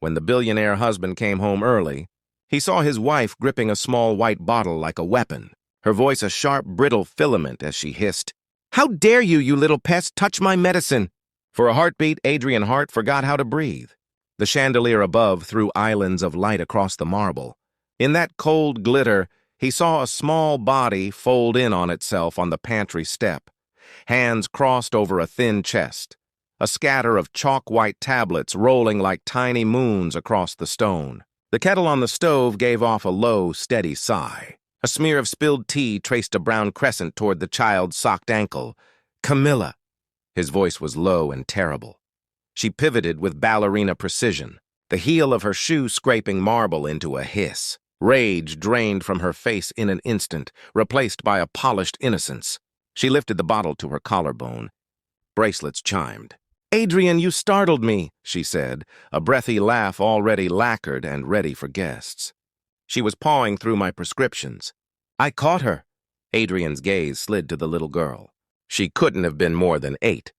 When the billionaire husband came home early, he saw his wife gripping a small white bottle like a weapon, her voice a sharp, brittle filament as she hissed, "How dare you, you little pest, touch my medicine!" For a heartbeat, Adrian Hart forgot how to breathe. The chandelier above threw islands of light across the marble. In that cold glitter, he saw a small body fold in on itself on the pantry step, hands crossed over a thin chest, a scatter of chalk-white tablets rolling like tiny moons across the stone. The kettle on the stove gave off a low, steady sigh. A smear of spilled tea traced a brown crescent toward the child's socked ankle. "Camilla." His voice was low and terrible. She pivoted with ballerina precision, the heel of her shoe scraping marble into a hiss. Rage drained from her face in an instant, replaced by a polished innocence. She lifted the bottle to her collarbone. Bracelets chimed. "Adrian, you startled me," she said, a breathy laugh already lacquered and ready for guests. She was pawing through my prescriptions. "I caught her." Adrian's gaze slid to the little girl. She couldn't have been more than 8.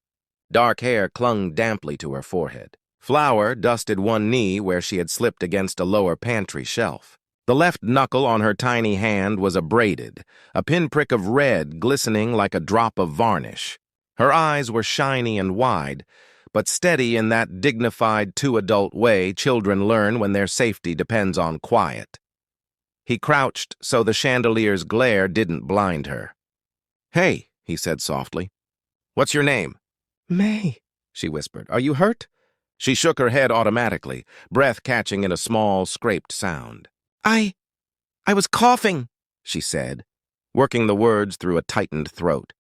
Dark hair clung damply to her forehead. Flour dusted one knee where she had slipped against a lower pantry shelf. The left knuckle on her tiny hand was abraded, a pinprick of red glistening like a drop of varnish. Her eyes were shiny and wide, but steady in that dignified two-adult way children learn when their safety depends on quiet. He crouched so the chandelier's glare didn't blind her. "Hey," he said softly. "What's your name?" "May," she whispered. "Are you hurt?" She shook her head automatically, breath catching in a small, scraped sound. I was coughing," she said, working the words through a tightened throat.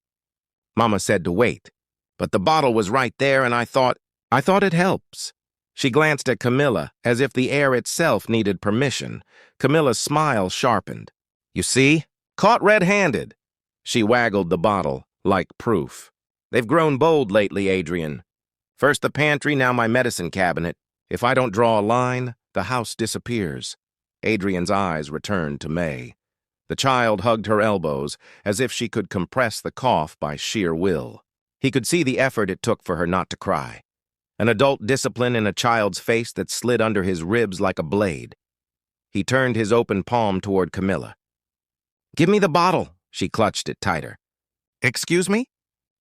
"Mama said to wait, but the bottle was right there and I thought it helps." She glanced at Camilla as if the air itself needed permission. Camilla's smile sharpened. "You see? Caught red-handed." She waggled the bottle, like proof. "They've grown bold lately, Adrian. First the pantry, now my medicine cabinet. If I don't draw a line, the house disappears." Adrian's eyes returned to May. The child hugged her elbows as if she could compress the cough by sheer will. He could see the effort it took for her not to cry. An adult discipline in a child's face that slid under his ribs like a blade. He turned his open palm toward Camilla. "Give me the bottle." She clutched it tighter. "Excuse me?"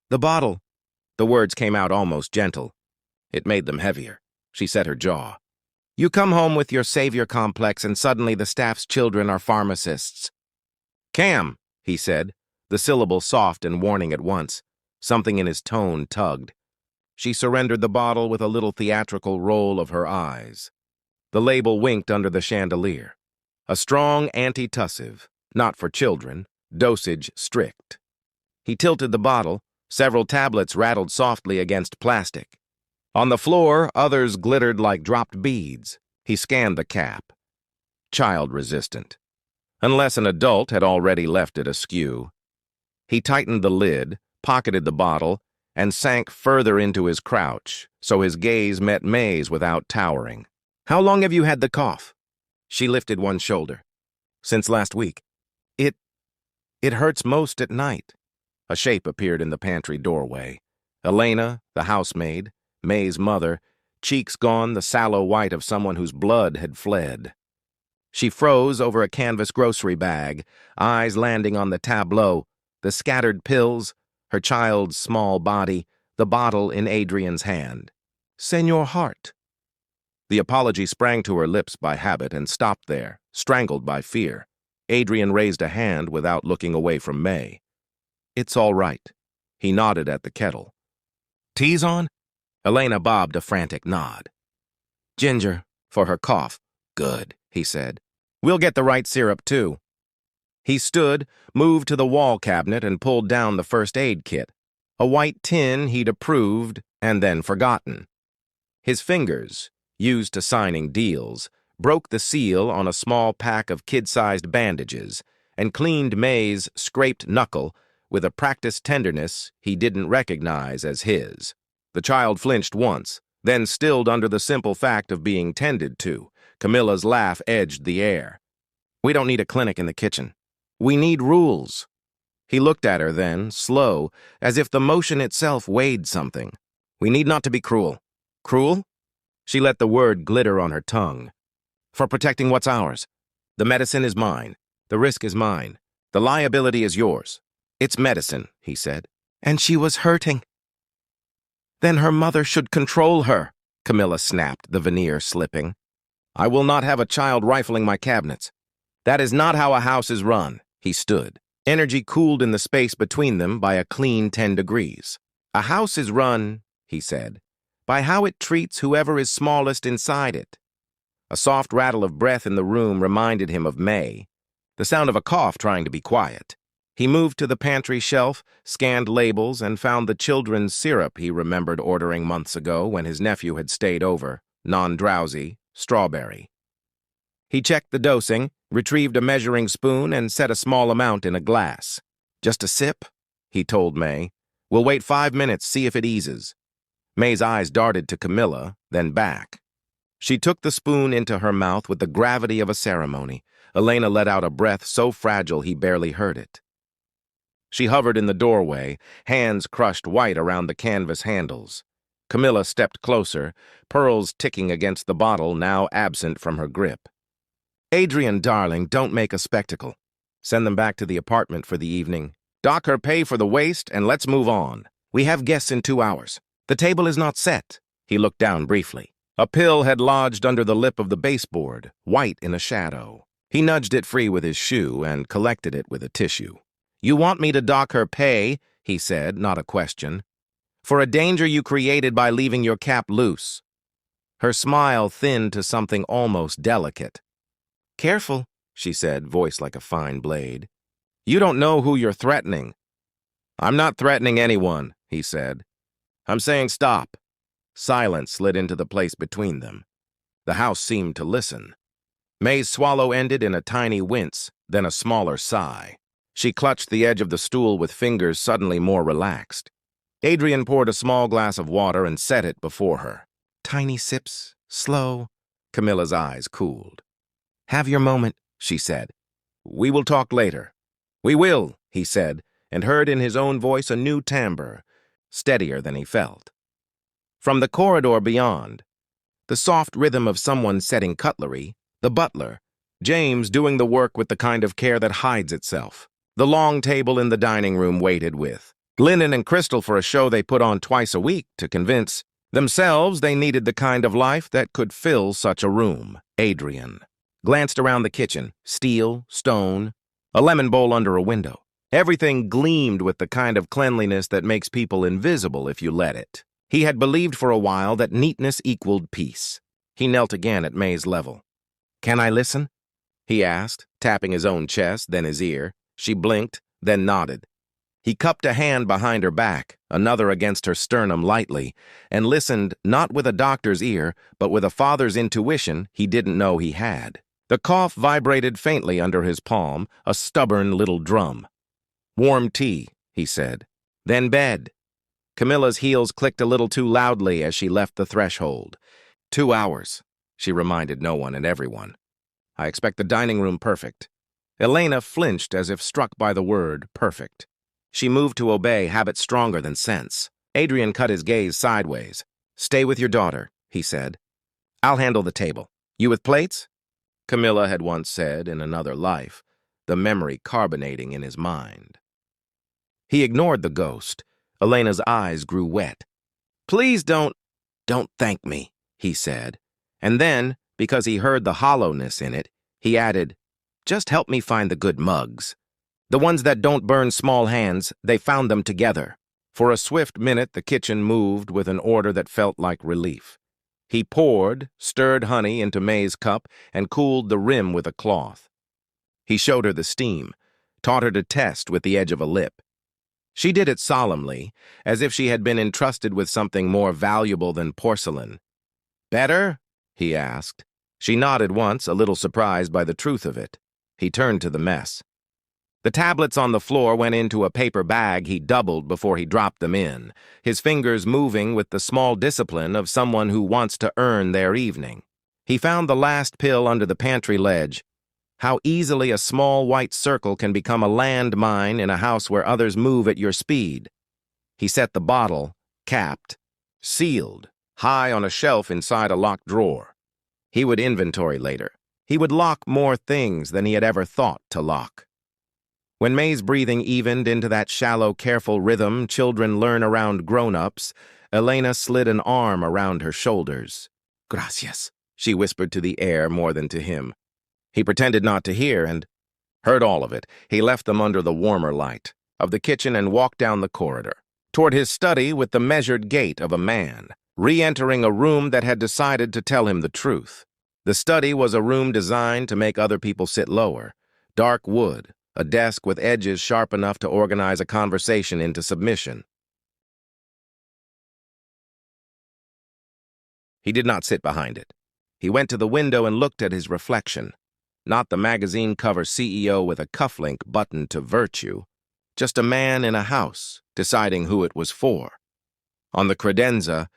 "The bottle." The words came out almost gentle. It made them heavier. She set her jaw. "You come home with your savior complex and suddenly the staff's children are pharmacists." "Cam," he said, the syllable soft and warning at once. Something in his tone tugged. She surrendered the bottle with a little theatrical roll of her eyes. The label winked under the chandelier. A strong antitussive, not for children, dosage strict. He tilted the bottle. Several tablets rattled softly against plastic. On the floor, others glittered like dropped beads. He scanned the cap. Child-resistant. Unless an adult had already left it askew. He tightened the lid, pocketed the bottle, and sank further into his crouch, so his gaze met May's without towering. "How long have you had the cough?" She lifted one shoulder. "Since last week. It hurts most at night." A shape appeared in the pantry doorway. Elena, the housemaid, May's mother, cheeks gone the sallow white of someone whose blood had fled. She froze over a canvas grocery bag, eyes landing on the tableau, the scattered pills, her child's small body, the bottle in Adrian's hand. "Senor Hart." The apology sprang to her lips by habit and stopped there, strangled by fear. Adrian raised a hand without looking away from May. "It's all right." He nodded at the kettle. "Tea's on?" Elena bobbed a frantic nod. "Ginger, for her cough." "Good," he said. "We'll get the right syrup, too." He stood, moved to the wall cabinet, and pulled down the first aid kit, a white tin he'd approved and then forgotten. His fingers, used to signing deals, broke the seal on a small pack of kid-sized bandages and cleaned May's scraped knuckle with a practiced tenderness he didn't recognize as his. The child flinched once, then stilled under the simple fact of being tended to. Camilla's laugh edged the air. "We don't need a clinic in the kitchen. We need rules." He looked at her then, slow, as if the motion itself weighed something. "We need not to be cruel." "Cruel?" She let the word glitter on her tongue. For protecting what's ours. The medicine is mine. The risk is mine. The liability is yours. It's medicine, he said. And she was hurting. Then her mother should control her, Camilla snapped, the veneer slipping. I will not have a child rifling my cabinets. That is not how a house is run. He stood. Energy cooled in the space between them by a clean 10 degrees. A house is run, he said, by how it treats whoever is smallest inside it. A soft rattle of breath in the room reminded him of May, the sound of a cough trying to be quiet. He moved to the pantry shelf, scanned labels, and found the children's syrup he remembered ordering months ago when his nephew had stayed over, non-drowsy, strawberry. He checked the dosing, retrieved a measuring spoon, and set a small amount in a glass. Just a sip, he told May. We'll wait 5 minutes, see if it eases. May's eyes darted to Camilla, then back. She took the spoon into her mouth with the gravity of a ceremony. Elena let out a breath so fragile he barely heard it. She hovered in the doorway, hands crushed white around the canvas handles. Camilla stepped closer, pearls ticking against the bottle now absent from her grip. Adrian, darling, don't make a spectacle. Send them back to the apartment for the evening. Dock her pay for the waste, and let's move on. We have guests in 2 hours. The table is not set. He looked down briefly. A pill had lodged under the lip of the baseboard, white in a shadow. He nudged it free with his shoe and collected it with a tissue. You want me to dock her pay, he said, not a question, for a danger you created by leaving your cap loose. Her smile thinned to something almost delicate. Careful, she said, voice like a fine blade. You don't know who you're threatening. I'm not threatening anyone, he said. I'm saying stop. Silence slid into the place between them. The house seemed to listen. May's swallow ended in a tiny wince, then a smaller sigh. She clutched the edge of the stool with fingers suddenly more relaxed. Adrian poured a small glass of water and set it before her. Tiny sips, slow. Camilla's eyes cooled. Have your moment, she said. We will talk later. We will, he said, and heard in his own voice a new timbre, steadier than he felt. From the corridor beyond, the soft rhythm of someone setting cutlery, the butler, James doing the work with the kind of care that hides itself. The long table in the dining room waited with linen and crystal for a show they put on twice a week to convince themselves they needed the kind of life that could fill such a room. Adrian glanced around the kitchen, steel, stone, a lemon bowl under a window. Everything gleamed with the kind of cleanliness that makes people invisible if you let it. He had believed for a while that neatness equaled peace. He knelt again at May's level. Can I listen? He asked, tapping his own chest, then his ear. She blinked, then nodded. He cupped a hand behind her back, another against her sternum lightly, and listened not with a doctor's ear, but with a father's intuition he didn't know he had. The cough vibrated faintly under his palm, a stubborn little drum. Warm tea, he said. Then bed. Camilla's heels clicked a little too loudly as she left the threshold. 2 hours, she reminded no one and everyone. I expect the dining room perfect. Elena flinched as if struck by the word perfect. She moved to obey, habit stronger than sense. Adrian cut his gaze sideways. Stay with your daughter, he said. I'll handle the table. You with plates? Camilla had once said in another life, the memory carbonating in his mind. He ignored the ghost. Elena's eyes grew wet. Please don't thank me, he said. And then, because he heard the hollowness in it, he added, just help me find the good mugs. The ones that don't burn small hands, they found them together. For a swift minute, the kitchen moved with an order that felt like relief. He poured, stirred honey into May's cup, and cooled the rim with a cloth. He showed her the steam, taught her to test with the edge of a lip. She did it solemnly, as if she had been entrusted with something more valuable than porcelain. Better? He asked. She nodded once, a little surprised by the truth of it. He turned to the mess. The tablets on the floor went into a paper bag he doubled before he dropped them in, his fingers moving with the small discipline of someone who wants to earn their evening. He found the last pill under the pantry ledge. How easily a small white circle can become a landmine in a house where others move at your speed. He set the bottle, capped, sealed, high on a shelf inside a locked drawer. He would inventory later. He would lock more things than he had ever thought to lock. When May's breathing evened into that shallow, careful rhythm children learn around grown-ups, Elena slid an arm around her shoulders. "Gracias," she whispered to the air more than to him. He pretended not to hear and heard all of it. He left them under the warmer light of the kitchen and walked down the corridor, toward his study with the measured gait of a man, re-entering a room that had decided to tell him the truth. The study was a room designed to make other people sit lower. Dark wood, a desk with edges sharp enough to organize a conversation into submission. He did not sit behind it. He went to the window and looked at his reflection. Not the magazine cover CEO with a cufflink buttoned to virtue. Just a man in a house, deciding who it was for. On the credenza,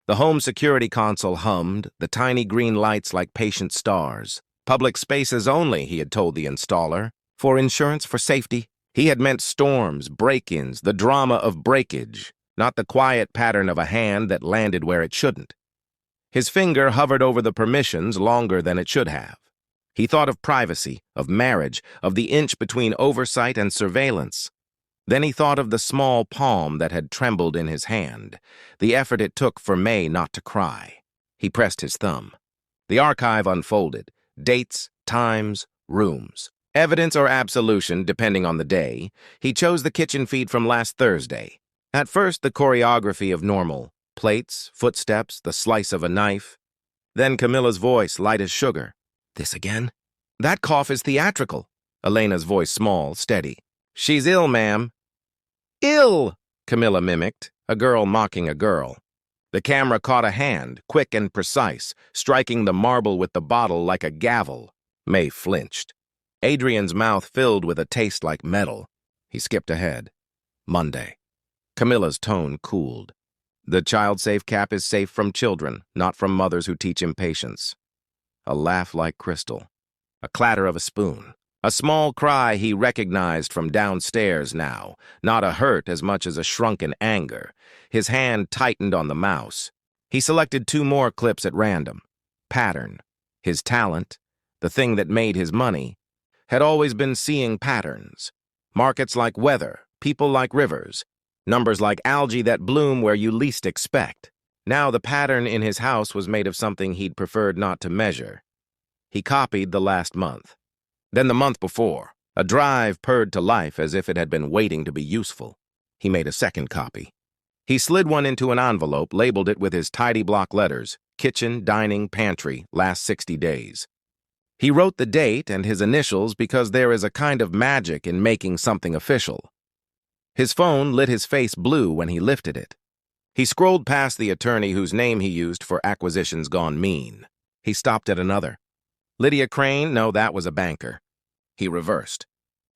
the home security console hummed, the tiny green lights like patient stars. Public spaces only, he had told the installer. For insurance, for safety. He had meant storms, break-ins, the drama of breakage, not the quiet pattern of a hand that landed where it shouldn't. His finger hovered over the permissions longer than it should have. He thought of privacy, of marriage, of the inch between oversight and surveillance. Then he thought of the small palm that had trembled in his hand, the effort it took for May not to cry. He pressed his thumb. The archive unfolded. Dates, times, rooms. Evidence or absolution, depending on the day. He chose the kitchen feed from last Thursday. At first, the choreography of normal. Plates, footsteps, the slice of a knife. Then Camilla's voice, light as sugar. "This again?" "That cough is theatrical." Elena's voice small, steady. "She's ill, ma'am." "Ill," Camilla mimicked, a girl mocking a girl. The camera caught a hand, quick and precise, striking the marble with the bottle like a gavel. May flinched. Adrian's mouth filled with a taste like metal. He skipped ahead. Monday. Camilla's tone cooled. "The child-safe cap is safe from children, not from mothers who teach impatience." A laugh like crystal. A clatter of a spoon. A small cry he recognized from downstairs now, not a hurt as much as a shrunken anger. His hand tightened on the mouse. He selected 2 more clips at random. Pattern. His talent, the thing that made his money, had always been seeing patterns. Markets like weather, people like rivers, numbers like algae that bloom where you least expect. Now the pattern in his house was made of something he'd preferred not to measure. He copied the last month. Then the month before, a drive purred to life as if it had been waiting to be useful. He made a second copy. He slid one into an envelope, labeled it with his tidy block letters, kitchen, dining, pantry, last 60 days. He wrote the date and his initials because there is a kind of magic in making something official. His phone lit his face blue when he lifted it. He scrolled past the attorney whose name he used for acquisitions gone mean. He stopped at another. Lydia Crane? No, that was a banker. He reversed.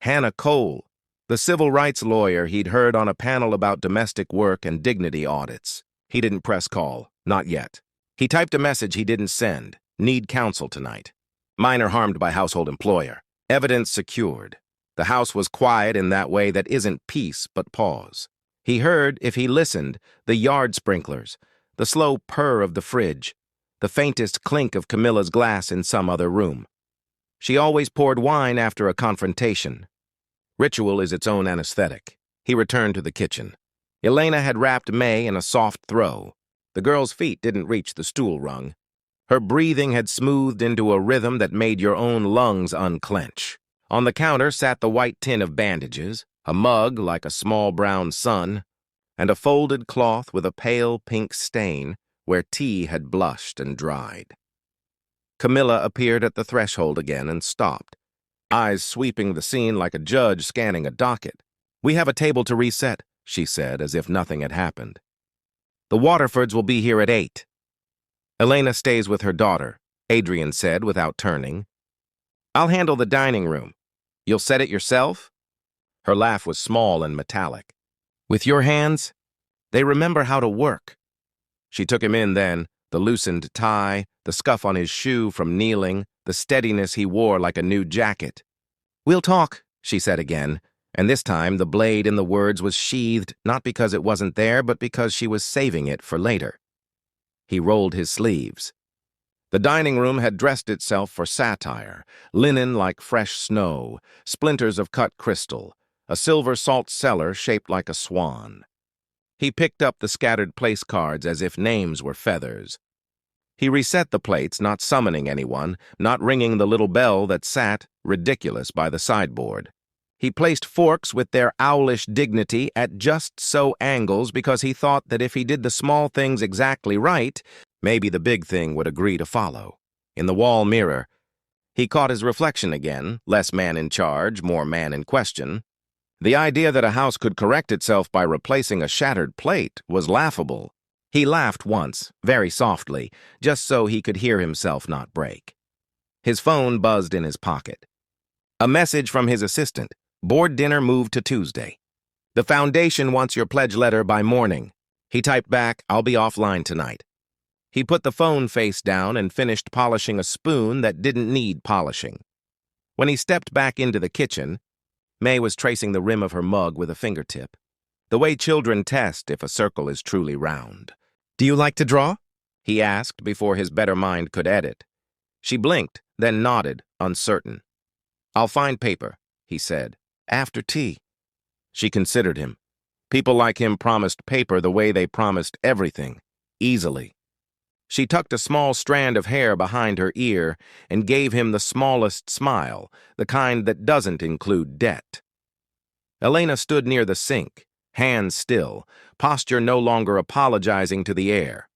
Hannah Cole, the civil rights lawyer he'd heard on a panel about domestic work and dignity audits. He didn't press call, not yet. He typed a message he didn't send. Need counsel tonight. Minor harmed by household employer. Evidence secured. The house was quiet in that way that isn't peace but pause. He heard, if he listened, the yard sprinklers, the slow purr of the fridge, the faintest clink of Camilla's glass in some other room. She always poured wine after a confrontation. Ritual is its own anesthetic. He returned to the kitchen. Elena had wrapped May in a soft throw. The girl's feet didn't reach the stool rung. Her breathing had smoothed into a rhythm that made your own lungs unclench. On the counter sat the white tin of bandages, a mug like a small brown sun, and a folded cloth with a pale pink stain where tea had blushed and dried. Camilla appeared at the threshold again and stopped, eyes sweeping the scene like a judge scanning a docket. "We have a table to reset," she said, as if nothing had happened. "The Waterfords will be here at 8. "Elena stays with her daughter," Adrian said without turning. "I'll handle the dining room. You'll set it yourself?" Her laugh was small and metallic. "With your hands? They remember how to work." She took him in then, the loosened tie, the scuff on his shoe from kneeling, the steadiness he wore like a new jacket. "We'll talk," she said again, and this time the blade in the words was sheathed not because it wasn't there, but because she was saving it for later. He rolled his sleeves. The dining room had dressed itself for satire, linen like fresh snow, splinters of cut crystal, a silver salt cellar shaped like a swan. He picked up the scattered place cards as if names were feathers. He reset the plates, not summoning anyone, not ringing the little bell that sat, ridiculous, by the sideboard. He placed forks with their owlish dignity at just so angles because he thought that if he did the small things exactly right, maybe the big thing would agree to follow. In the wall mirror, he caught his reflection again, less man in charge, more man in question. The idea that a house could correct itself by replacing a shattered plate was laughable. He laughed once, very softly, just so he could hear himself not break. His phone buzzed in his pocket. A message from his assistant. Board dinner moved to Tuesday. The foundation wants your pledge letter by morning. He typed back, I'll be offline tonight. He put the phone face down and finished polishing a spoon that didn't need polishing. When he stepped back into the kitchen, May was tracing the rim of her mug with a fingertip, the way children test if a circle is truly round. Do you like to draw? He asked before his better mind could edit. She blinked, then nodded, uncertain. I'll find paper, he said. After tea. She considered him. People like him promised paper the way they promised everything, easily. She tucked a small strand of hair behind her ear and gave him the smallest smile, the kind that doesn't include debt. Elena stood near the sink, hands still, posture no longer apologizing to the air.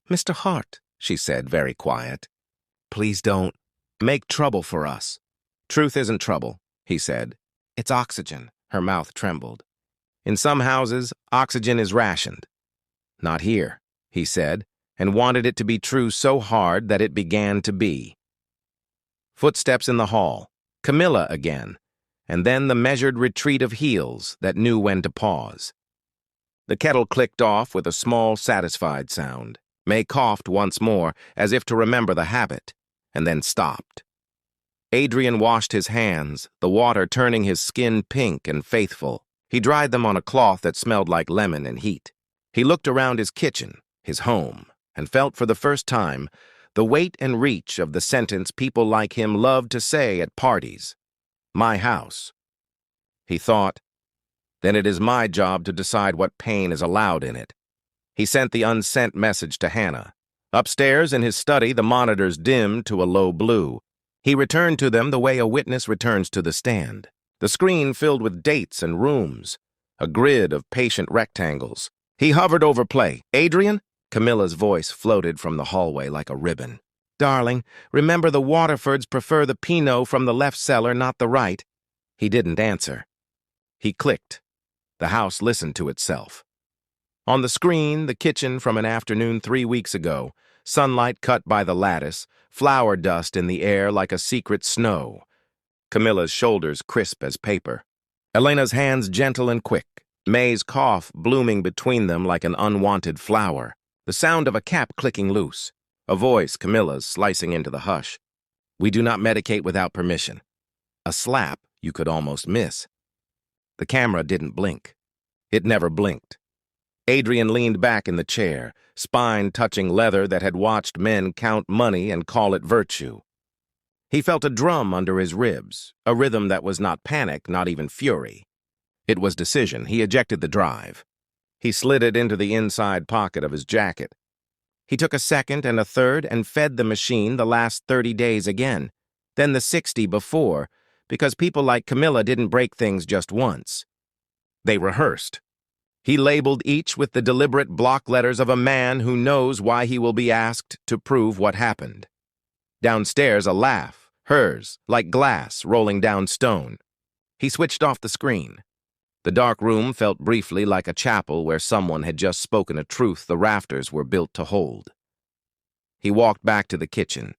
Mr. Hart, she said, very quiet. Please don't make trouble for us. Truth isn't trouble, he said. It's oxygen. Her mouth trembled. In some houses, oxygen is rationed. Not here, he said, and wanted it to be true so hard that it began to be. Footsteps in the hall, Camilla again, and then the measured retreat of heels that knew when to pause. The kettle clicked off with a small, satisfied sound. May coughed once more, as if to remember the habit, and then stopped. Adrian washed his hands, the water turning his skin pink and faithful. He dried them on a cloth that smelled like lemon and heat. He looked around his kitchen, his home, and felt for the first time the weight and reach of the sentence people like him loved to say at parties. My house. He thought, then it is my job to decide what pain is allowed in it. He sent the unsent message to Hannah. Upstairs in his study, the monitors dimmed to a low blue. He returned to them the way a witness returns to the stand. The screen filled with dates and rooms, a grid of patient rectangles. He hovered over play. Adrian? Camilla's voice floated from the hallway like a ribbon. Darling, remember the Waterfords prefer the Pinot from the left cellar, not the right. He didn't answer. He clicked. The house listened to itself. On the screen, the kitchen from an afternoon 3 weeks ago, sunlight cut by the lattice, flour dust in the air like a secret snow. Camilla's shoulders crisp as paper. Elena's hands gentle and quick. May's cough blooming between them like an unwanted flower. The sound of a cap clicking loose. A voice, Camilla's, slicing into the hush. We do not medicate without permission. A slap you could almost miss. The camera didn't blink. It never blinked. Adrian leaned back in the chair, spine touching leather that had watched men count money and call it virtue. He felt a drum under his ribs, a rhythm that was not panic, not even fury. It was decision. He ejected the drive. He slid it into the inside pocket of his jacket. He took a second and a third and fed the machine the last 30 days again, then the 60 before, because people like Camilla didn't break things just once. They rehearsed. He labeled each with the deliberate block letters of a man who knows why he will be asked to prove what happened. Downstairs, a laugh, hers, like glass rolling down stone. He switched off the screen. The dark room felt briefly like a chapel where someone had just spoken a truth the rafters were built to hold. He walked back to the kitchen.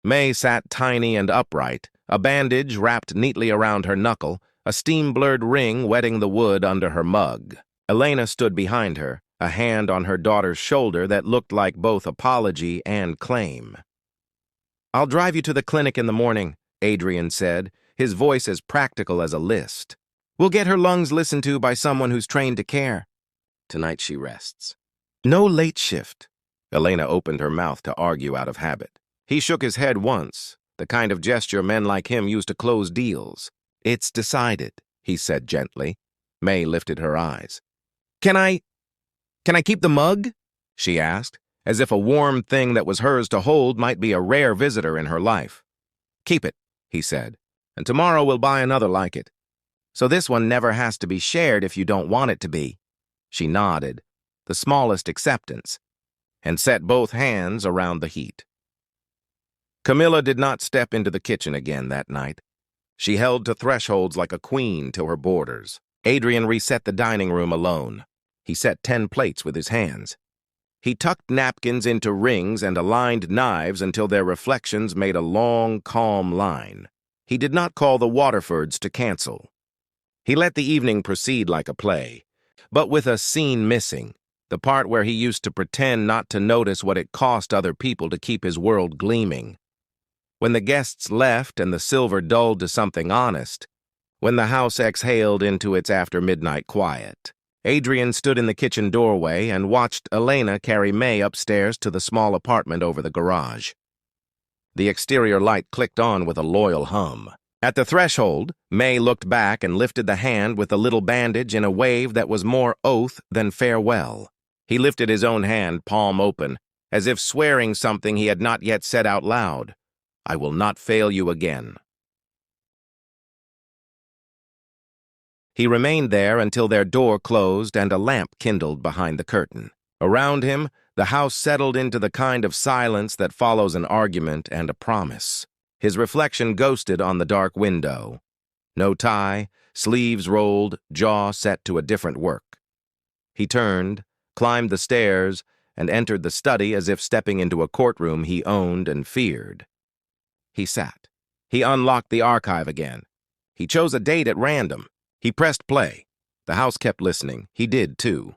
May sat tiny and upright, a bandage wrapped neatly around her knuckle, a steam-blurred ring wetting the wood under her mug. Elena stood behind her, a hand on her daughter's shoulder that looked like both apology and claim. I'll drive you to the clinic in the morning, Adrian said, his voice as practical as a list. We'll get her lungs listened to by someone who's trained to care. Tonight she rests. No late shift. Elena opened her mouth to argue out of habit. He shook his head once, the kind of gesture men like him use to close deals. "It's decided," he said gently. May lifted her eyes. Can I keep the mug?" she asked, as if a warm thing that was hers to hold might be a rare visitor in her life. "Keep it," he said, "and tomorrow we'll buy another like it. So this one never has to be shared if you don't want it to be." She nodded, the smallest acceptance, and set both hands around the heat. Camilla did not step into the kitchen again that night. She held to thresholds like a queen to her boarders. Adrian reset the dining room alone. He set 10 plates with his hands. He tucked napkins into rings and aligned knives until their reflections made a long, calm line. He did not call the Waterfords to cancel. He let the evening proceed like a play, but with a scene missing, the part where he used to pretend not to notice what it cost other people to keep his world gleaming. When the guests left and the silver dulled to something honest, when the house exhaled into its after-midnight quiet, Adrian stood in the kitchen doorway and watched Elena carry May upstairs to the small apartment over the garage. The exterior light clicked on with a loyal hum. At the threshold, May looked back and lifted the hand with the little bandage in a wave that was more oath than farewell. He lifted his own hand, palm open, as if swearing something he had not yet said out loud. "I will not fail you again." He remained there until their door closed and a lamp kindled behind the curtain. Around him, the house settled into the kind of silence that follows an argument and a promise. His reflection ghosted on the dark window. No tie, sleeves rolled, jaw set to a different work. He turned, climbed the stairs, and entered the study as if stepping into a courtroom he owned and feared. He sat. He unlocked the archive again. He chose a date at random. He pressed play. The house kept listening. He did, too.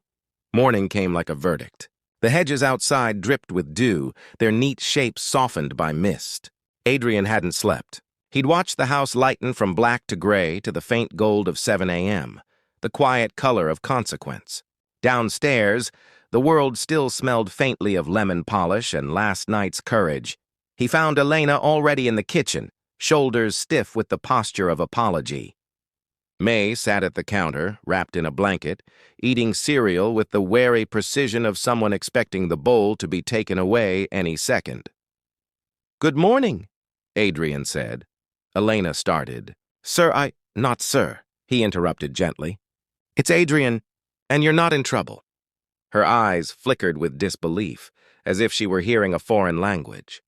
Morning came like a verdict. The hedges outside dripped with dew, their neat shapes softened by mist. Adrian hadn't slept. He'd watched the house lighten from black to gray to the faint gold of 7 a.m., the quiet color of consequence. Downstairs, the world still smelled faintly of lemon polish and last night's courage. He found Elena already in the kitchen, shoulders stiff with the posture of apology. May sat at the counter, wrapped in a blanket, eating cereal with the wary precision of someone expecting the bowl to be taken away any second. "Good morning," Adrian said. Elena started. "Sir, Not sir," he interrupted gently. "It's Adrian, and you're not in trouble." Her eyes flickered with disbelief, as if she were hearing a foreign language.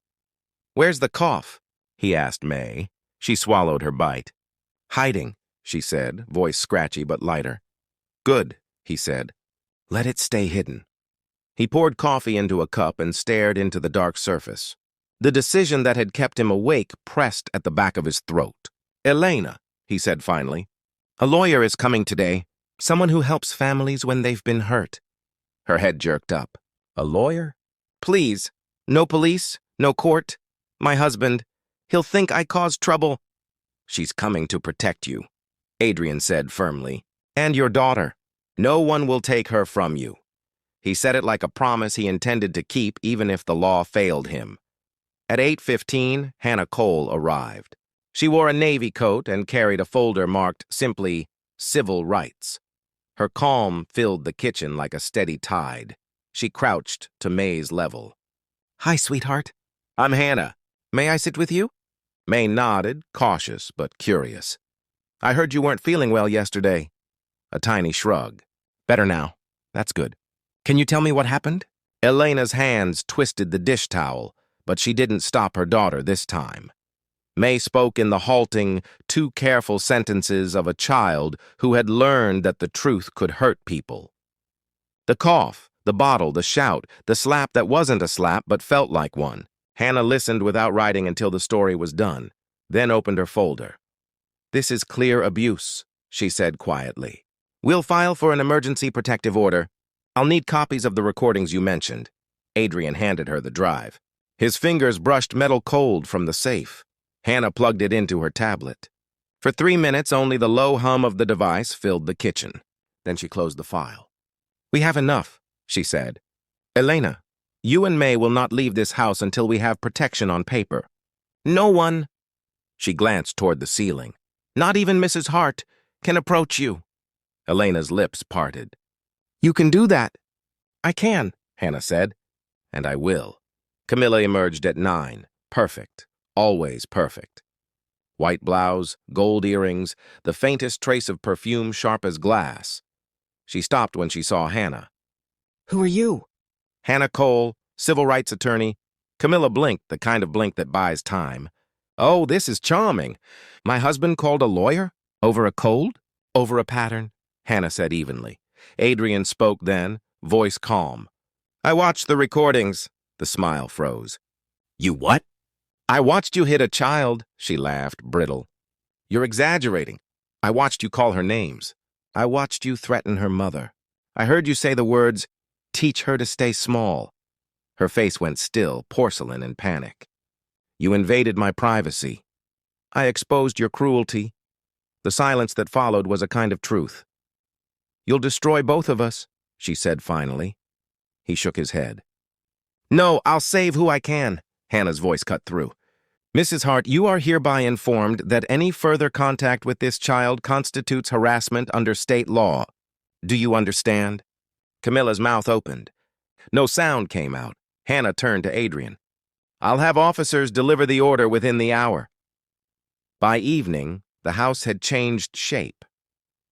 "Where's the cough?" he asked May. She swallowed her bite. "Hiding," she said, voice scratchy but lighter. "Good," he said. "Let it stay hidden." He poured coffee into a cup and stared into the dark surface. The decision that had kept him awake pressed at the back of his throat. "Elena," he said finally, "a lawyer is coming today, someone who helps families when they've been hurt." Her head jerked up. "A lawyer?" "Please, no police, no court. My husband, he'll think I caused trouble." "She's coming to protect you," Adrian said firmly. "And your daughter. No one will take her from you." He said it like a promise he intended to keep even if the law failed him. At 8:15, Hannah Cole arrived. She wore a navy coat and carried a folder marked simply Civil Rights. Her calm filled the kitchen like a steady tide. She crouched to May's level. "Hi, sweetheart. I'm Hannah. May I sit with you?" May nodded, cautious but curious. "I heard you weren't feeling well yesterday." A tiny shrug. "Better now. That's good. Can you tell me what happened?" Elena's hands twisted the dish towel, but she didn't stop her daughter this time. May spoke in the halting, too careful sentences of a child who had learned that the truth could hurt people. The cough, the bottle, the shout, the slap that wasn't a slap but felt like one. Hannah listened without writing until the story was done, then opened her folder. "This is clear abuse," she said quietly. "We'll file for an emergency protective order. I'll need copies of the recordings you mentioned." Adrian handed her the drive. His fingers brushed metal cold from the safe. Hannah plugged it into her tablet. For 3 minutes, only the low hum of the device filled the kitchen. Then she closed the file. "We have enough," she said. "Elena, You and May will not leave this house until we have protection on paper. No one, she glanced toward the ceiling, not even Mrs. Hart, can approach you. Elena's lips parted. You can do that. I can, Hannah said. And I will. Camilla emerged at 9. Perfect. Always perfect. White blouse, gold earrings, the faintest trace of perfume sharp as glass. She stopped when she saw Hannah. Who are you? Hannah Cole, civil rights attorney. Camilla blinked, the kind of blink that buys time. Oh, this is charming. My husband called a lawyer? Over a cold? Over a pattern? Hannah said evenly. Adrian spoke then, voice calm. I watched the recordings. The smile froze. You what? I watched you hit a child, she laughed, brittle. You're exaggerating. I watched you call her names. I watched you threaten her mother. I heard you say the words, teach her to stay small. Her face went still, porcelain in panic. You invaded my privacy. I exposed your cruelty. The silence that followed was a kind of truth. You'll destroy both of us, she said finally. He shook his head. No, I'll save who I can, Hannah's voice cut through. Mrs. Hart, you are hereby informed that any further contact with this child constitutes harassment under state law. Do you understand? Camilla's mouth opened. No sound came out. Hannah turned to Adrian. I'll have officers deliver the order within the hour. By evening, the house had changed shape.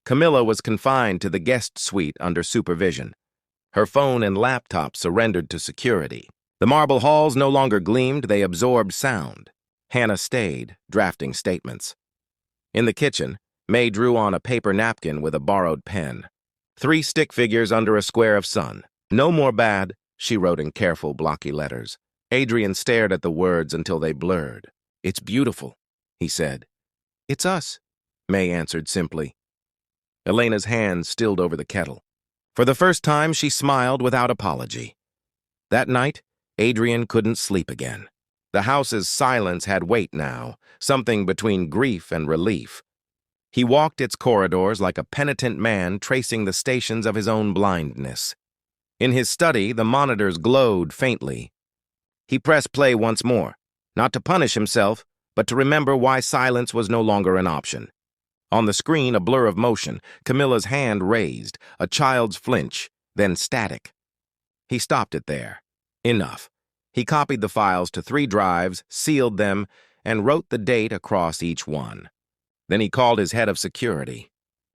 Camilla was confined to the guest suite under supervision. Her phone and laptop surrendered to security. The marble halls no longer gleamed, they absorbed sound. Hannah stayed, drafting statements. In the kitchen, May drew on a paper napkin with a borrowed pen. 3 stick figures under a square of sun. No more bad, she wrote in careful, blocky letters. Adrian stared at the words until they blurred. It's beautiful, he said. It's us, May answered simply. Elena's hands stilled over the kettle. For the first time, she smiled without apology. That night, Adrian couldn't sleep again. The house's silence had weight now, something between grief and relief. He walked its corridors like a penitent man tracing the stations of his own blindness. In his study, the monitors glowed faintly. He pressed play once more, not to punish himself, but to remember why silence was no longer an option. On the screen, a blur of motion, Camilla's hand raised, a child's flinch, then static. He stopped it there. Enough. He copied the files to 3 drives, sealed them, and wrote the date across each one. Then he called his head of security.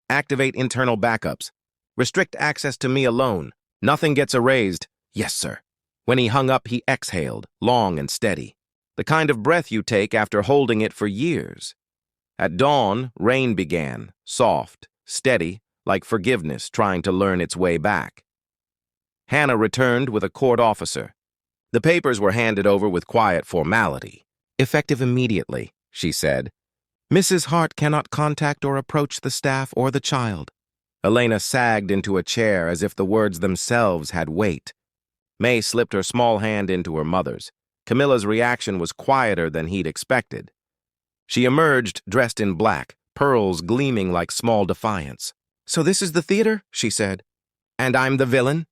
Activate internal backups. Restrict access to me alone. Nothing gets erased. Yes, sir. When he hung up, he exhaled, long and steady. The kind of breath you take after holding it for years. At dawn, rain began, soft, steady, like forgiveness trying to learn its way back. Hannah returned with a court officer. The papers were handed over with quiet formality. Effective immediately, she said. Mrs. Hart cannot contact or approach the staff or the child. Elena sagged into a chair as if the words themselves had weight. May slipped her small hand into her mother's. Camilla's reaction was quieter than he'd expected. She emerged dressed in black, pearls gleaming like small defiance. So this is the theater, she said. And I'm the villain?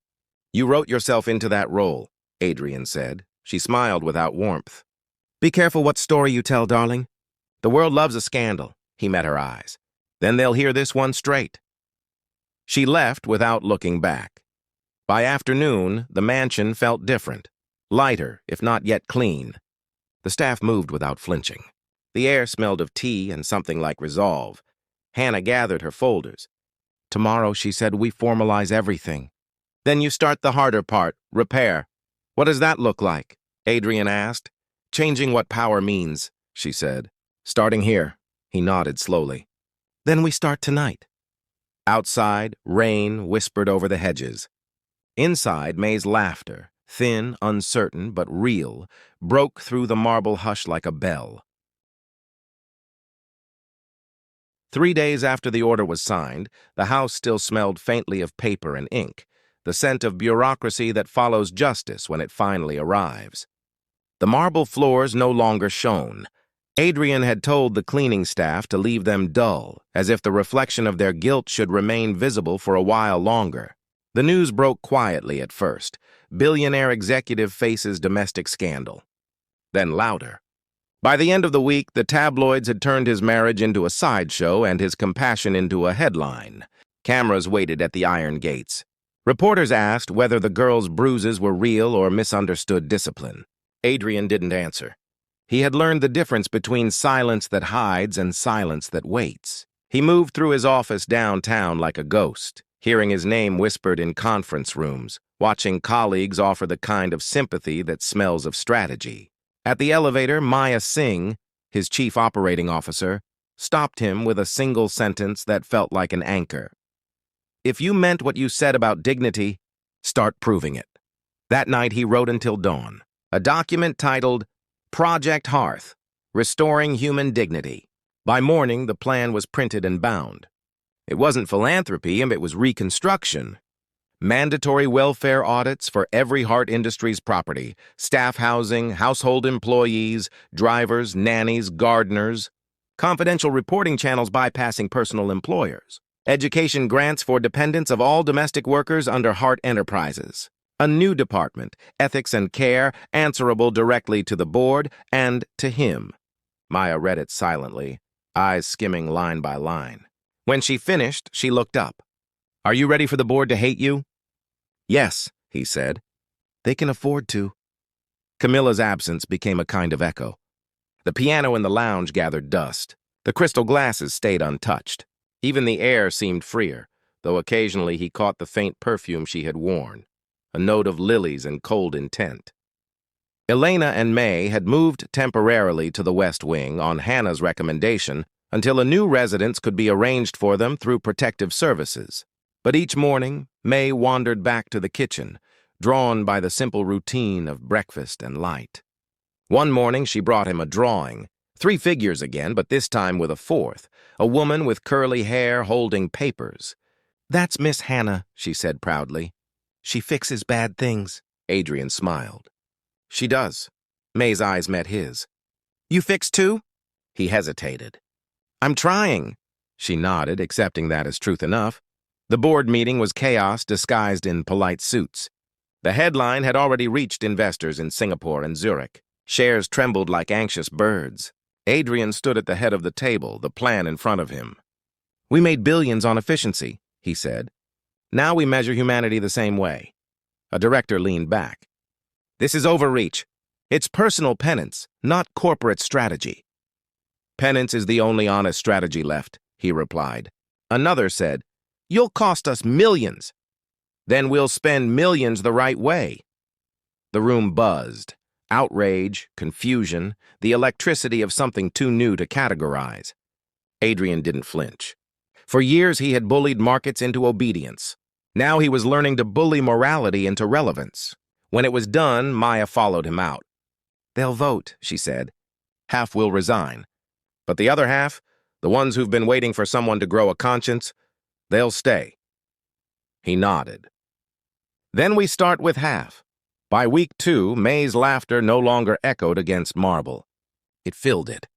You wrote yourself into that role, Adrian said. She smiled without warmth. Be careful what story you tell, darling. The world loves a scandal, he met her eyes. Then they'll hear this one straight. She left without looking back. By afternoon, the mansion felt different. Lighter, if not yet clean. The staff moved without flinching. The air smelled of tea and something like resolve. Hannah gathered her folders. Tomorrow, she said, we formalize everything. Then you start the harder part, repair. What does that look like? Adrian asked. Changing what power means, she said. Starting here. He nodded slowly. Then we start tonight. Outside, rain whispered over the hedges. Inside, May's laughter, thin, uncertain, but real, broke through the marble hush like a bell. 3 days after the order was signed, the house still smelled faintly of paper and ink, the scent of bureaucracy that follows justice when it finally arrives. The marble floors no longer shone. Adrian had told the cleaning staff to leave them dull, as if the reflection of their guilt should remain visible for a while longer. The news broke quietly at first. Billionaire executive faces domestic scandal. Then louder. By the end of the week, the tabloids had turned his marriage into a sideshow and his compassion into a headline. Cameras waited at the iron gates. Reporters asked whether the girl's bruises were real or misunderstood discipline. Adrian didn't answer. He had learned the difference between silence that hides and silence that waits. He moved through his office downtown like a ghost, hearing his name whispered in conference rooms, watching colleagues offer the kind of sympathy that smells of strategy. At the elevator, Maya Singh, his chief operating officer, stopped him with a single sentence that felt like an anchor. "If you meant what you said about dignity, start proving it." That night he wrote until dawn, a document titled Project Hearth, Restoring Human Dignity. By morning, the plan was printed and bound. It wasn't philanthropy, it was reconstruction. Mandatory welfare audits for every Hart Industries property, staff housing, household employees, drivers, nannies, gardeners, confidential reporting channels bypassing personal employers, education grants for dependents of all domestic workers under Hart Enterprises, a new department, ethics and care, answerable directly to the board and to him. Maya read it silently, eyes skimming line by line. When she finished, she looked up. "Are you ready for the board to hate you?" "Yes," he said. "They can afford to." Camilla's absence became a kind of echo. The piano in the lounge gathered dust. The crystal glasses stayed untouched. Even the air seemed freer, though occasionally he caught the faint perfume she had worn, a note of lilies and cold intent. Elena and May had moved temporarily to the West Wing on Hannah's recommendation until a new residence could be arranged for them through protective services. But each morning, May wandered back to the kitchen, drawn by the simple routine of breakfast and light. One morning, she brought him a drawing, 3 figures again, but this time with a 4th, a woman with curly hair holding papers. "That's Miss Hannah," she said proudly. "She fixes bad things." Adrian smiled. "She does." May's eyes met his. "You fix too?" He hesitated. "I'm trying." She nodded, accepting that as truth enough. The board meeting was chaos disguised in polite suits. The headline had already reached investors in Singapore and Zurich. Shares trembled like anxious birds. Adrian stood at the head of the table, the plan in front of him. "We made billions on efficiency," he said. "Now we measure humanity the same way." A director leaned back. "This is overreach. It's personal penance, not corporate strategy." "Penance is the only honest strategy left," he replied. Another said, "You'll cost us millions." "Then we'll spend millions the right way." The room buzzed. Outrage, confusion, the electricity of something too new to categorize. Adrian didn't flinch. For years he had bullied markets into obedience. Now he was learning to bully morality into relevance. When it was done, Maya followed him out. "They'll vote," she said. "Half will resign. But the other half, the ones who've been waiting for someone to grow a conscience, they'll stay." He nodded. "Then we start with half." By week 2, May's laughter no longer echoed against marble. It filled it.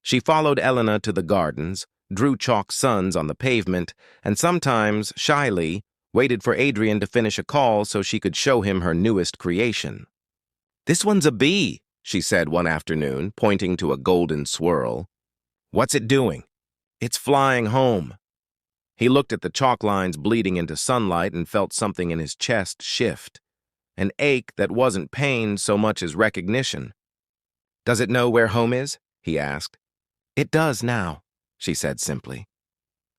She followed Elena to the gardens, drew chalk suns on the pavement, and sometimes, shyly, waited for Adrian to finish a call so she could show him her newest creation. "This one's a bee," she said one afternoon, pointing to a golden swirl. "What's it doing?" "It's flying home." He looked at the chalk lines bleeding into sunlight and felt something in his chest shift, an ache that wasn't pain so much as recognition. "Does it know where home is?" he asked. "It does now," she said simply.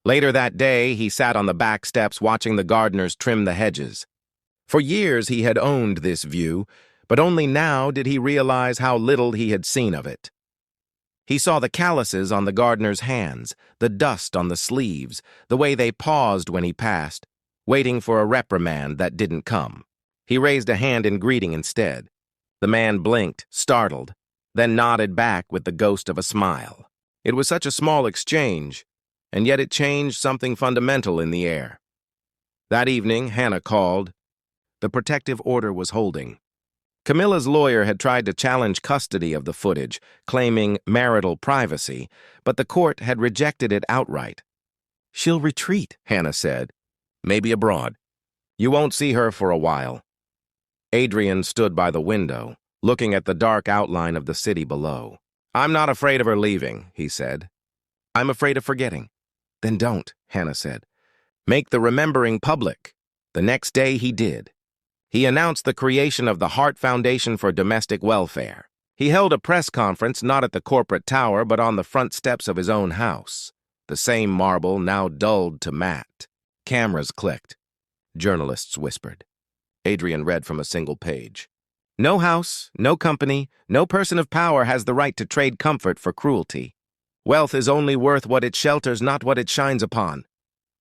Later that day, he sat on the back steps watching the gardeners trim the hedges. For years he had owned this view, but only now did he realize how little he had seen of it. He saw the calluses on the gardener's hands, the dust on the sleeves, the way they paused when he passed, waiting for a reprimand that didn't come. He raised a hand in greeting instead. The man blinked, startled, then nodded back with the ghost of a smile. It was such a small exchange, and yet it changed something fundamental in the air. That evening, Hannah called. The protective order was holding. Camilla's lawyer had tried to challenge custody of the footage, claiming marital privacy, but the court had rejected it outright. "She'll retreat," Hannah said. "Maybe abroad." You won't see her for a while." Adrian stood by the window, looking at the dark outline of the city below. "I'm not afraid of her leaving," he said. "I'm afraid of forgetting." "Then don't," Hannah said. "Make the remembering public." The next day he did. He announced the creation of the Hart Foundation for Domestic Welfare. He held a press conference not at the corporate tower but on the front steps of his own house, the same marble now dulled to matte. Cameras clicked. Journalists whispered. Adrian read from a single page. "No house, no company, no person of power has the right to trade comfort for cruelty. Wealth is only worth what it shelters, not what it shines upon."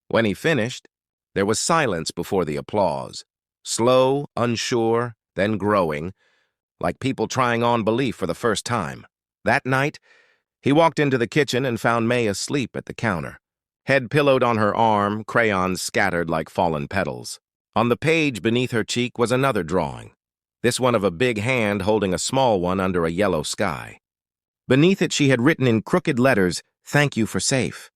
When he finished, there was silence before the applause, slow, unsure, then growing, like people trying on belief for the first time. That night, he walked into the kitchen and found May asleep at the counter, head pillowed on her arm, crayons scattered like fallen petals. On the page beneath her cheek was another drawing, this one of a big hand holding a small one under a yellow sky. Beneath it she had written in crooked letters, "Thank you for safe."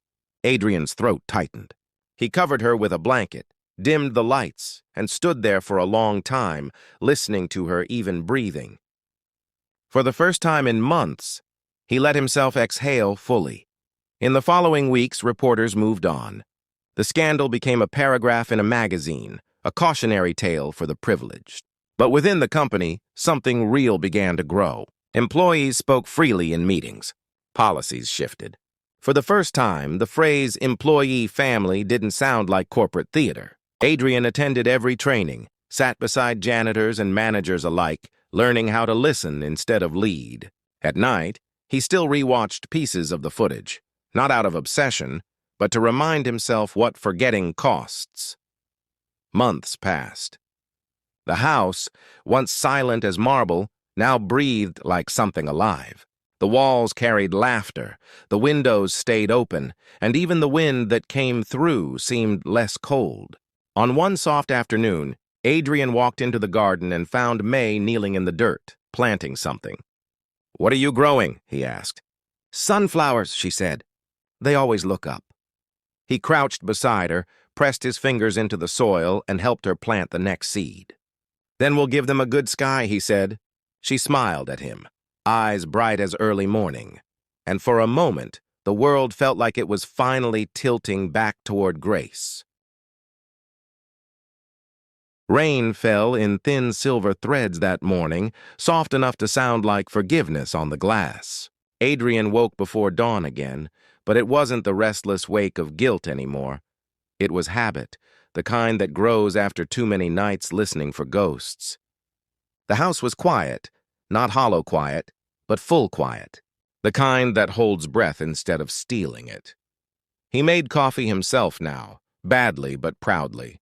Adrian's throat tightened. He covered her with a blanket, dimmed the lights, and stood there for a long time, listening to her even breathing. For the first time in months, he let himself exhale fully. In the following weeks, reporters moved on. The scandal became a paragraph in a magazine, a cautionary tale for the privileged. But within the company, something real began to grow. Employees spoke freely in meetings. Policies shifted. For the first time, the phrase employee family didn't sound like corporate theater. Adrian attended every training, sat beside janitors and managers alike, learning how to listen instead of lead. At night, he still rewatched pieces of the footage, not out of obsession, but to remind himself what forgetting costs. Months passed. The house, once silent as marble, now breathed like something alive. The walls carried laughter, the windows stayed open, and even the wind that came through seemed less cold. On one soft afternoon, Adrian walked into the garden and found May kneeling in the dirt, planting something. "What are you growing?" he asked. "Sunflowers," she said. "They always look up." He crouched beside her, pressed his fingers into the soil, and helped her plant the next seed. "Then we'll give them a good sky," he said. She smiled at him, eyes bright as early morning, and for a moment, the world felt like it was finally tilting back toward grace. Rain fell in thin silver threads that morning, soft enough to sound like forgiveness on the glass. Adrian woke before dawn again, but it wasn't the restless wake of guilt anymore. It was habit, the kind that grows after too many nights listening for ghosts. The house was quiet, not hollow quiet, but full quiet, the kind that holds breath instead of stealing it. He made coffee himself now, badly but proudly,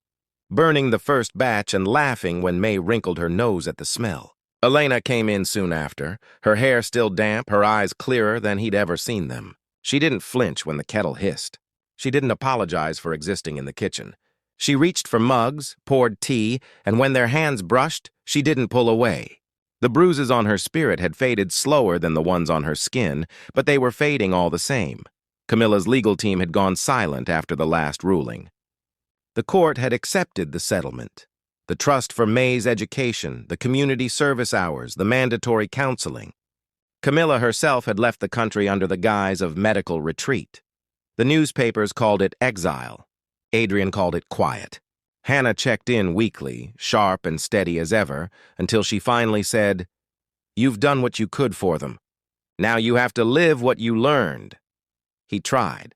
burning the first batch and laughing when May wrinkled her nose at the smell. Elena came in soon after, her hair still damp, her eyes clearer than he'd ever seen them. She didn't flinch when the kettle hissed. She didn't apologize for existing in the kitchen. She reached for mugs, poured tea, and when their hands brushed, she didn't pull away. The bruises on her spirit had faded slower than the ones on her skin, but they were fading all the same. Camilla's legal team had gone silent after the last ruling. The court had accepted the settlement. The trust for May's education, the community service hours, the mandatory counseling. Camilla herself had left the country under the guise of medical retreat. The newspapers called it exile. Adrian called it quiet. Hannah checked in weekly, sharp and steady as ever, until she finally said, "You've done what you could for them. Now you have to live what you learned." He tried.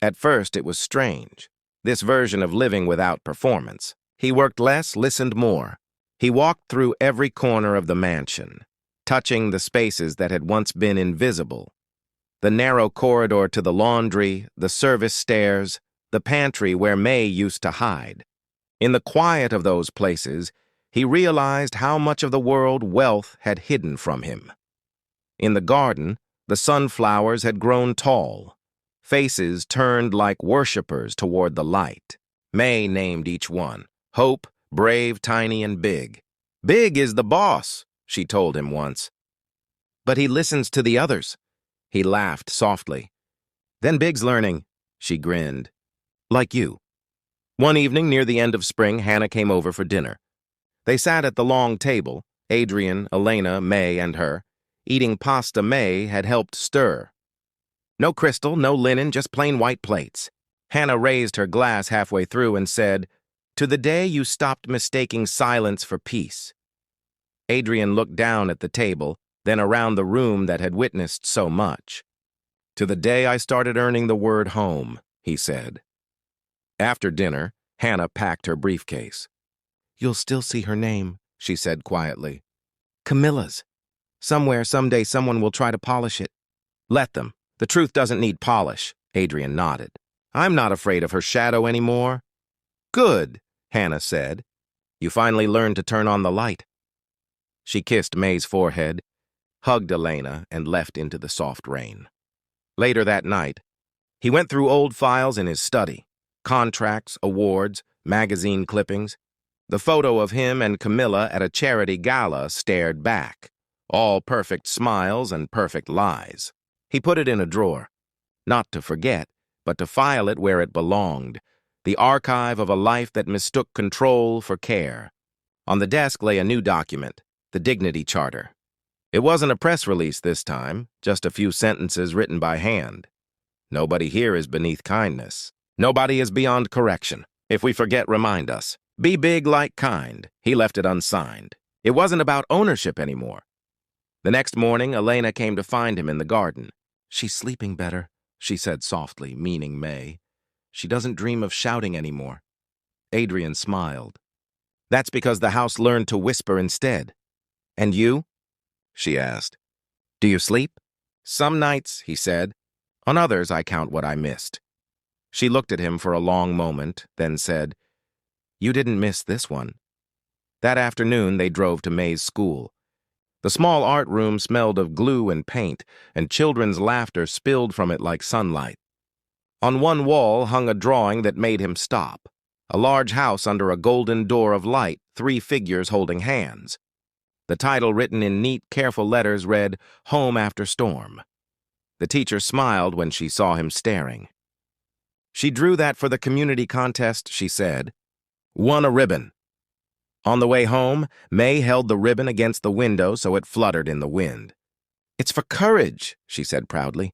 At first it was strange, this version of living without performance. He worked less, listened more. He walked through every corner of the mansion, touching the spaces that had once been invisible. The narrow corridor to the laundry, the service stairs, the pantry where May used to hide. In the quiet of those places, he realized how much of the world wealth had hidden from him. In the garden, the sunflowers had grown tall. Faces turned like worshippers toward the light. May named each one: Hope, Brave, Tiny, and Big. "Big is the boss," she told him once. "But he listens to the others." He laughed softly. "Then Big's learning," she grinned. "Like you." One evening near the end of spring, Hannah came over for dinner. They sat at the long table, Adrian, Elena, May, and her, eating pasta May had helped stir. No crystal, no linen, just plain white plates. Hannah raised her glass halfway through and said, "To the day you stopped mistaking silence for peace." Adrian looked down at the table, then around the room that had witnessed so much. "To the day I started earning the word home," he said. After dinner, Hannah packed her briefcase. "You'll still see her name," she said quietly. "Camilla's. Somewhere, someday, someone will try to polish it." "Let them. The truth doesn't need polish," Adrian nodded. "I'm not afraid of her shadow anymore." "Good," Hannah said. "You finally learned to turn on the light." She kissed May's forehead, hugged Elena, and left into the soft rain. Later that night, he went through old files in his study, contracts, awards, magazine clippings. The photo of him and Camilla at a charity gala stared back, all perfect smiles and perfect lies. He put it in a drawer, not to forget, but to file it where it belonged, the archive of a life that mistook control for care. On the desk lay a new document, the Dignity Charter. It wasn't a press release this time, just a few sentences written by hand. Nobody here is beneath kindness. Nobody is beyond correction. If we forget, remind us. Be big like kind. He left it unsigned. It wasn't about ownership anymore. The next morning, Elena came to find him in the garden. "She's sleeping better," she said softly, meaning May. "She doesn't dream of shouting anymore." Adrian smiled. "That's because the house learned to whisper instead." "And you?" she asked. "Do you sleep?" "Some nights," he said. "On others, I count what I missed." She looked at him for a long moment, then said, "You didn't miss this one." That afternoon, they drove to May's school. The small art room smelled of glue and paint, and children's laughter spilled from it like sunlight. On one wall hung a drawing that made him stop. A large house under a golden door of light, 3 figures holding hands. The title written in neat, careful letters read, "Home After Storm." The teacher smiled when she saw him staring. "She drew that for the community contest," she said. "Won a ribbon." On the way home, May held the ribbon against the window so it fluttered in the wind. "It's for courage," she said proudly.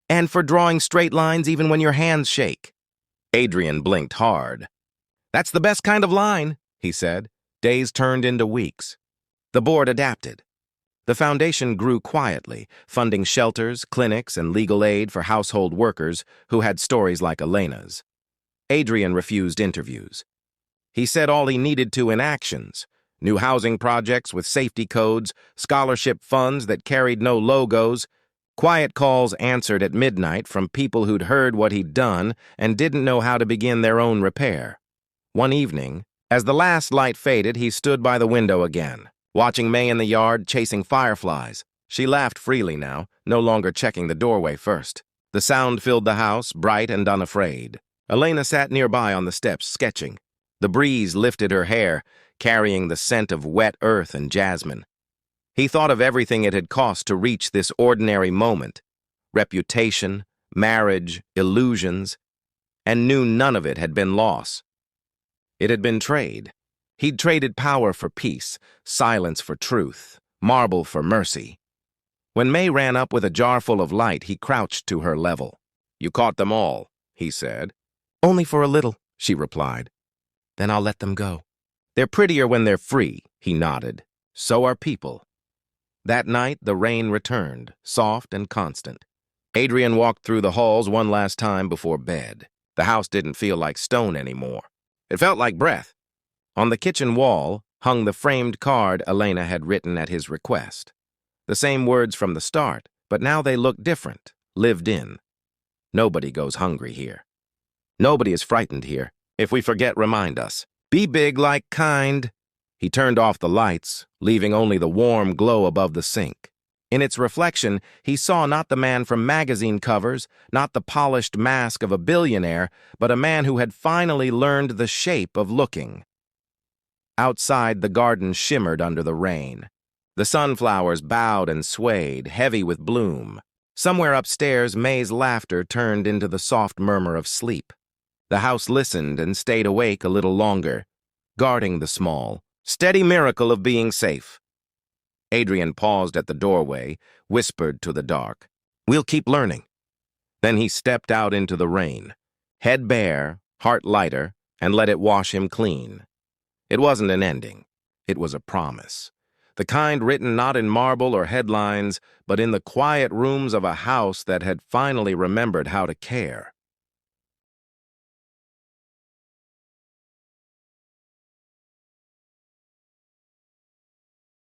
"And for drawing straight lines even when your hands shake." Adrian blinked hard. "That's the best kind of line," he said. Days turned into weeks. The board adapted. The foundation grew quietly, funding shelters, clinics, and legal aid for household workers who had stories like Elena's. Adrian refused interviews. He said all he needed to in actions: new housing projects with safety codes, scholarship funds that carried no logos, quiet calls answered at midnight from people who'd heard what he'd done and didn't know how to begin their own repair. One evening, as the last light faded, he stood by the window again, watching May in the yard chasing fireflies. She laughed freely now, no longer checking the doorway first. The sound filled the house, bright and unafraid. Elena sat nearby on the steps, sketching. The breeze lifted her hair, carrying the scent of wet earth and jasmine. He thought of everything it had cost to reach this ordinary moment: reputation, marriage, illusions, and knew none of it had been loss. It had been trade. He'd traded power for peace, silence for truth, marble for mercy. When May ran up with a jar full of light, he crouched to her level. "You caught them all," he said. "Only for a little," she replied. "Then I'll let them go." "They're prettier when they're free," he nodded. "So are people." That night, the rain returned, soft and constant. Adrian walked through the halls one last time before bed. The house didn't feel like stone anymore. It felt like breath. On the kitchen wall hung the framed card Elena had written at his request. The same words from the start, but now they looked different, lived in. Nobody goes hungry here. Nobody is frightened here. If we forget, remind us. Be big like kind. He turned off the lights, leaving only the warm glow above the sink. In its reflection, he saw not the man from magazine covers, not the polished mask of a billionaire, but a man who had finally learned the shape of looking. Outside, the garden shimmered under the rain. The sunflowers bowed and swayed, heavy with bloom. Somewhere upstairs, May's laughter turned into the soft murmur of sleep. The house listened and stayed awake a little longer, guarding the small, steady miracle of being safe. Adrian paused at the doorway, whispered to the dark, "We'll keep learning." Then he stepped out into the rain, head bare, heart lighter, and let it wash him clean. It wasn't an ending. It was a promise. The kind written not in marble or headlines, but in the quiet rooms of a house that had finally remembered how to care.